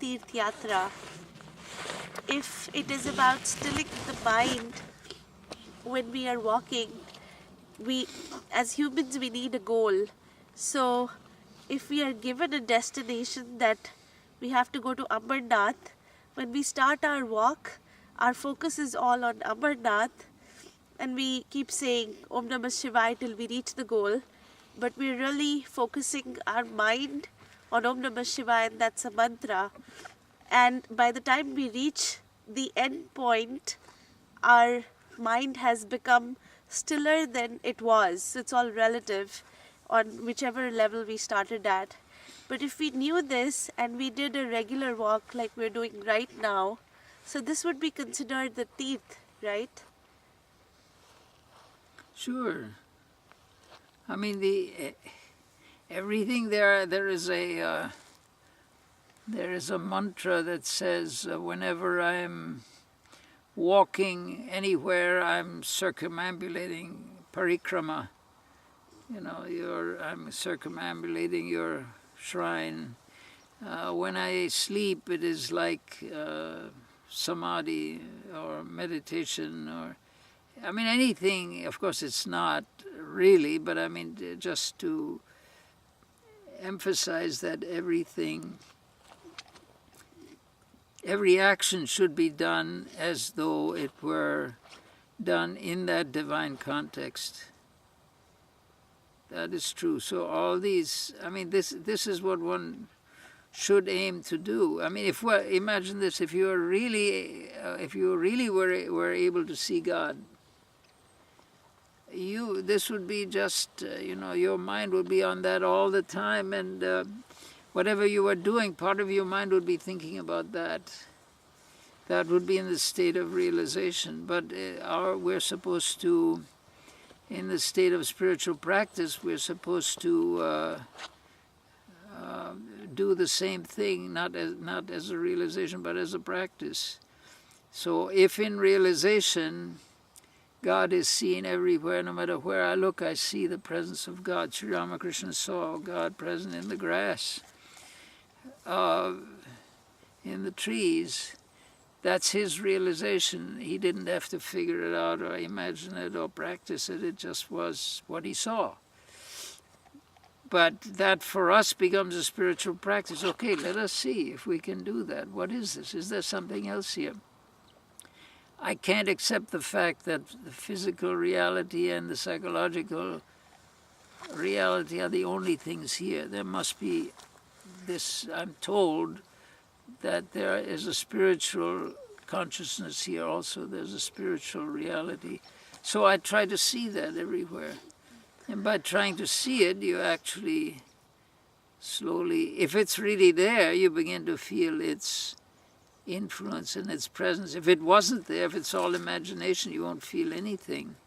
Tirth Yatra, if it is about stilling the mind when we are walking, we as humans we need a goal. So if we are given a destination that we have to go to Amarnath, when we start our walk, our focus is all on Amarnath, and we keep saying Om Namah Shivaya till we reach the goal, but we're really focusing our mind on Om Namah Shivaya, and that's a mantra. And by the time we reach the end point, our mind has become stiller than it was. It's all relative on whichever level we started at. But if we knew this and we did a regular walk like we're doing right now, so this would be considered the teeth, right? Sure. I mean, everything there is a mantra that says whenever I'm walking anywhere, I'm circumambulating parikrama. You know, I'm circumambulating your shrine. When I sleep, it is like samadhi or meditation, or I mean anything. Of course, it's not really, but I mean just to emphasize that every action should be done as though it were done in that divine context. That is true. So all these, I mean, this is what one should aim to do. I mean, imagine this: if you really were able to see God, this would be just, your mind would be on that all the time, and whatever you were doing, part of your mind would be thinking about that. That would be in the state of realization. But we're supposed to, in the state of spiritual practice, we're supposed to do the same thing, not as a realization, but as a practice. So if in realization God is seen everywhere, no matter where I look, I see the presence of God. Sri Ramakrishna saw God present in the grass, in the trees. That's his realization. He didn't have to figure it out or imagine it or practice it. It just was what he saw. But that for us becomes a spiritual practice. Okay, let us see if we can do that. What is this? Is there something else here? I can't accept the fact that the physical reality and the psychological reality are the only things here. There must be this, I'm told, that there is a spiritual consciousness here also. There's a spiritual reality. So I try to see that everywhere. And by trying to see it, you actually slowly, if it's really there, you begin to feel its influence and its presence. If it wasn't there, if it's all imagination, you won't feel anything.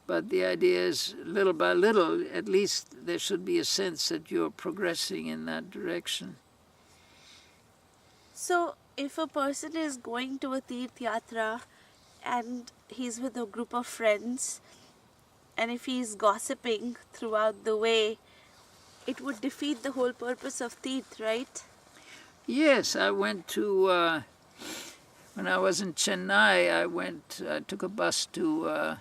But the idea is, little by little, at least there should be a sense that you're progressing in that direction. So if a person is going to a Tirth Yatra and he's with a group of friends, and if he's gossiping throughout the way, it would defeat the whole purpose of Tirth, right? Yes, I went to, when I was in Chennai, I took a bus to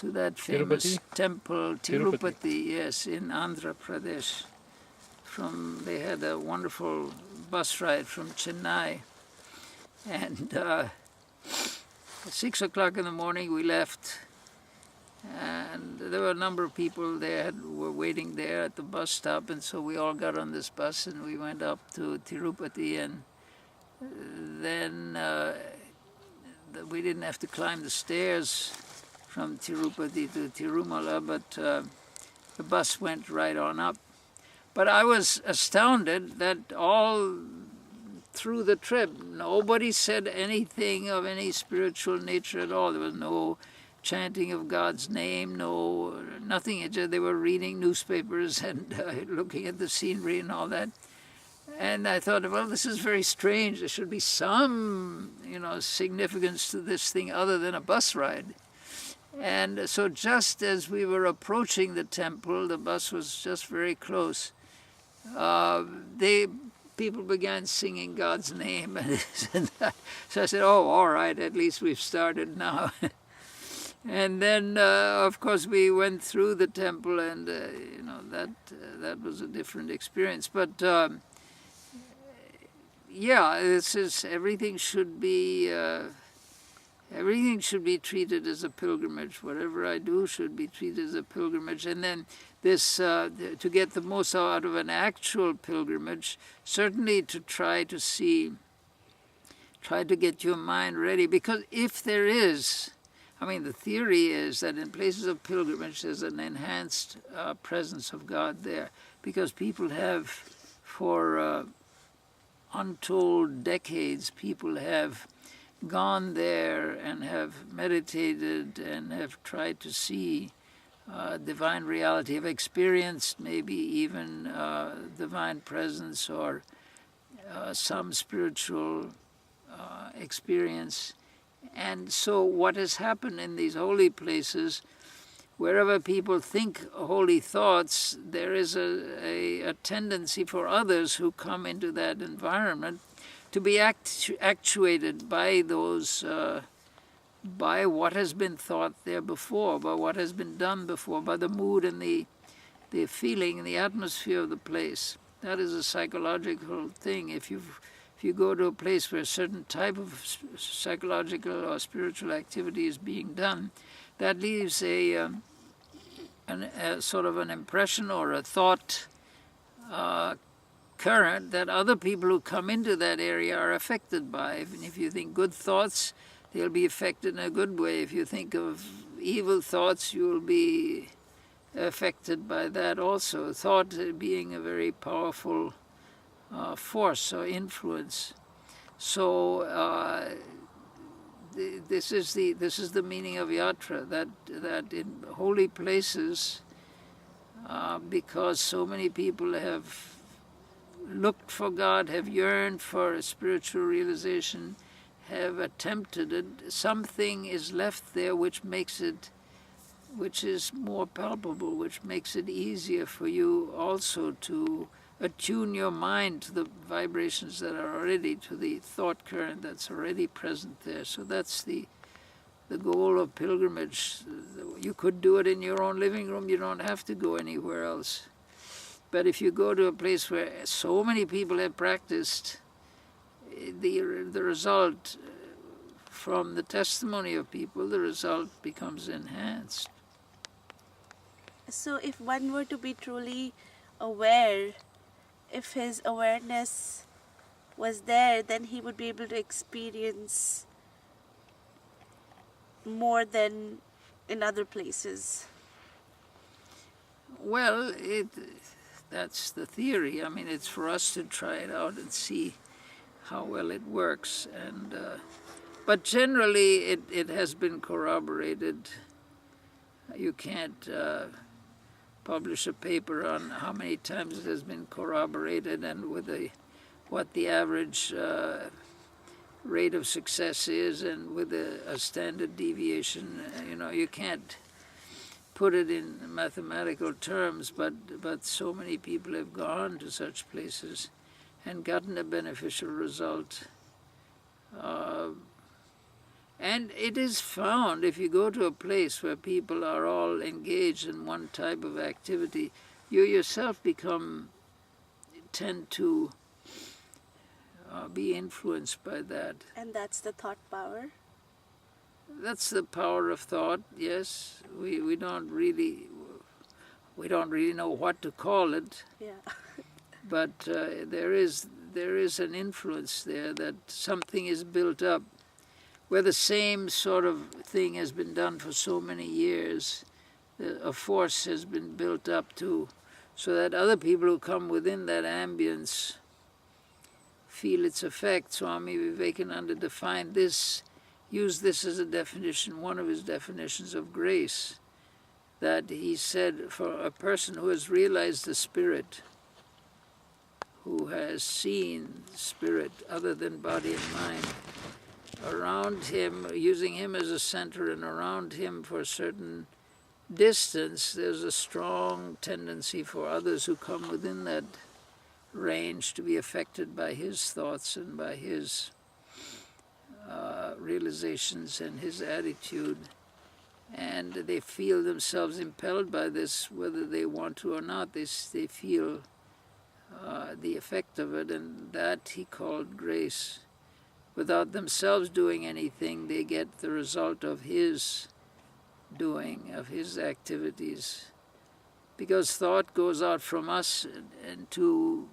that famous temple, Tirupati, yes, in Andhra Pradesh. They had a wonderful bus ride from Chennai, and at 6 o'clock in the morning we left, and there were a number of people there were waiting there at the bus stop, and so we all got on this bus and we went up to Tirupati, and then we didn't have to climb the stairs from Tirupati to Tirumala, but the bus went right on up. But I was astounded that all through the trip, nobody said anything of any spiritual nature at all. There was no chanting of God's name, nothing. They were reading newspapers and looking at the scenery and all that. And I thought, well, this is very strange. There should be some, significance to this thing other than a bus ride. And so just as we were approaching the temple, the bus was just very close. people began singing God's name and this and that. So I said, "Oh, all right, at least we've started now." And then, of course, we went through the temple, and that was a different experience. But yeah, this is everything should be treated as a pilgrimage. Whatever I do should be treated as a pilgrimage. And then this, to get the most out of an actual pilgrimage, certainly to try to get your mind ready. Because if there is, the theory is that in places of pilgrimage there's an enhanced presence of God there. Because people have, for untold decades, people have gone there and have meditated and have tried to see divine reality, have experienced maybe even divine presence or some spiritual experience. And so what has happened in these holy places, wherever people think holy thoughts, there is a tendency for others who come into that environment to be actuated by those, by what has been thought there before, by what has been done before, by the mood and the feeling and the atmosphere of the place. That is a psychological thing. If you go to a place where a certain type of psychological or spiritual activity is being done, that leaves a sort of an impression or a thought current that other people who come into that area are affected by. If you think good thoughts, they'll be affected in a good way. If you think of evil thoughts, you'll be affected by that also. Thought being a very powerful force or influence. So this is the meaning of yatra, that in holy places, because so many people have looked for God, have yearned for a spiritual realization, have attempted it, something is left there which is more palpable, which makes it easier for you also to attune your mind to the vibrations that are already, to the thought current that's already present there. So that's the goal of pilgrimage. You could do it in your own living room, you don't have to go anywhere else. But if you go to a place where so many people have practiced, the result, from the testimony of people, the result becomes enhanced. So if one were to be truly aware, if his awareness was there, then he would be able to experience more than in other places. Well, that's the theory. It's for us to try it out and see how well it works. And but generally, it has been corroborated. You can't publish a paper on how many times it has been corroborated and with what the average rate of success is, and with a standard deviation. You can't put it in mathematical terms, but so many people have gone to such places and gotten a beneficial result. And it is found, if you go to a place where people are all engaged in one type of activity, you yourself tend to be influenced by that. And that's the thought power? That's the power of thought, yes. We don't really know what to call it. Yeah. But there is an influence there, that something is built up. Where the same sort of thing has been done for so many years, a force has been built up too, so that other people who come within that ambience feel its effect. Swami Vivekananda defined this, used this as a definition, one of his definitions of grace, that he said, for a person who has realized the spirit, who has seen spirit other than body and mind, around him, using him as a center, and around him for a certain distance, there's a strong tendency for others who come within that range to be affected by his thoughts and by his realizations and his attitude, and they feel themselves impelled by this whether they want to or not. They feel the effect of it, and that he called grace. Without themselves doing anything, they get the result of his doing, of his activities. Because thought goes out from us and to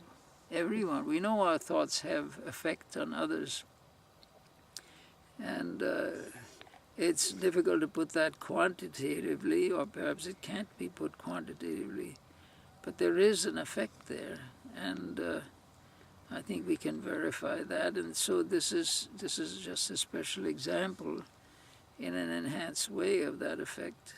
everyone. We know our thoughts have effect on others. And it's difficult to put that quantitatively, or perhaps it can't be put quantitatively. But there is an effect there, and I think we can verify that. And so this is just a special example in an enhanced way of that effect.